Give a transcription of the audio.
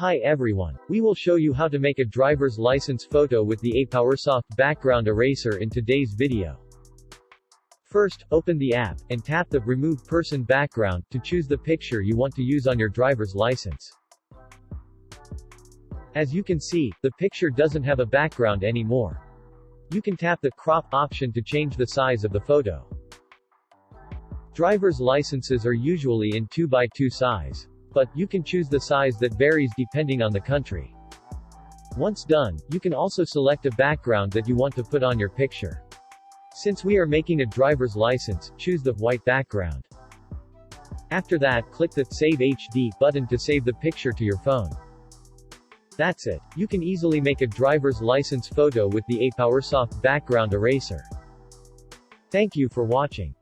Hi everyone, we will show you how to make a driver's license photo with the Apowersoft background eraser in today's video. First, open the app, and tap the Remove Person Background to choose the picture you want to use on your driver's license. As you can see, the picture doesn't have a background anymore. You can tap the Crop option to change the size of the photo. Driver's licenses are usually in 2x2 size. But you can choose the size that varies depending on the country. Once done, you can also select a background that you want to put on your picture. Since we are making a driver's license, choose the white background. After that, click the Save HD button to save the picture to your phone. That's it. You can easily make a driver's license photo with the Apowersoft background eraser. Thank you for watching.